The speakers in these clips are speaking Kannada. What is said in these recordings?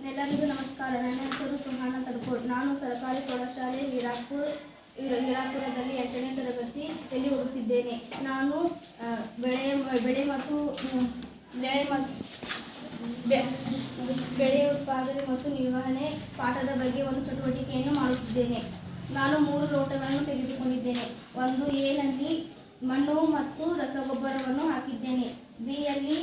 ಎಲ್ಲರಿಗೂ ನಮಸ್ಕಾರ. ನನ್ನ ಹೆಸರು ಸುಹಾನ ತಡಕೋಡ್. ನಾನು ಸರ್ಕಾರಿ ಪ್ರೌಢಶಾಲೆ ಹೀರಾಪುರದಲ್ಲಿ 8ನೇ ತರಗತಿಯಲ್ಲಿ ಓದುತ್ತಿದ್ದೇನೆ. ನಾನು ಬೆಳೆ ಉತ್ಪಾದನೆ ಮತ್ತು ನಿರ್ವಹಣೆ ಪಾಠದ ಬಗ್ಗೆ ಒಂದು ಚಟುವಟಿಕೆಯನ್ನು ಮಾಡುತ್ತಿದ್ದೇನೆ. ನಾನು 3 ಲೋಟಗಳನ್ನು ತೆಗೆದುಕೊಂಡಿದ್ದೇನೆ. 1 ಎ ನಲ್ಲಿ ಮಣ್ಣು ಮತ್ತು ರಸಗೊಬ್ಬರವನ್ನು ಹಾಕಿದ್ದೇನೆ. ಬಿ ಯಲ್ಲಿ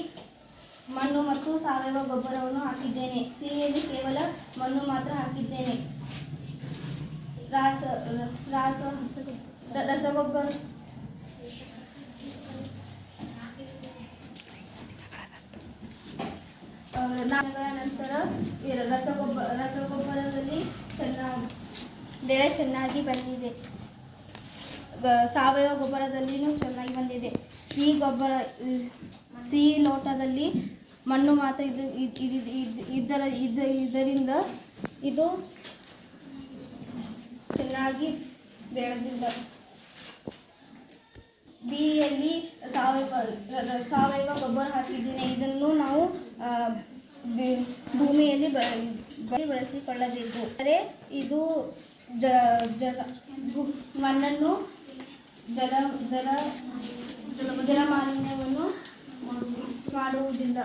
ಮಣ್ಣು ಮತ್ತು ಸಾವಯವ ಗೊಬ್ಬರವನ್ನು ಹಾಕಿದ್ದೇನೆ. ಸಿ ಯಲ್ಲಿ ಕೇವಲ ಮಣ್ಣು ಮಾತ್ರ ಹಾಕಿದ್ದೇನೆ. ರಸಗೊಬ್ಬರ ನಂತರ ರಸಗೊಬ್ಬರದಲ್ಲಿ ಬೆಳೆ ಚೆನ್ನಾಗಿ ಬಂದಿದೆ. ಸಾವಯವ ಗೊಬ್ಬರದಲ್ಲಿಯೂ ಚೆನ್ನಾಗಿ ಬಂದಿದೆ. ಸಿ ಲೋಟದಲ್ಲಿ ಮಣ್ಣು ಮಾತ್ರ ಇದರಿಂದ ಇದು ಚೆನ್ನಾಗಿ ಬೆಳೆದಿಲ್ಲ. ಬಿ ಯಲ್ಲಿ ಸಾವಯವ ಗೊಬ್ಬರ ಹಾಕಿದ್ದೇನೆ. ಇದನ್ನು ನಾವು ಭೂಮಿಯಲ್ಲಿ ಬಳಸಿಕೊಳ್ಳಬೇಕು. ಅಂದರೆ ಇದು ಮಣ್ಣನ್ನು ಜಲಮಾಲಿನ್ಯವನ್ನು ಮಾಡುವುದಿಲ್ಲ.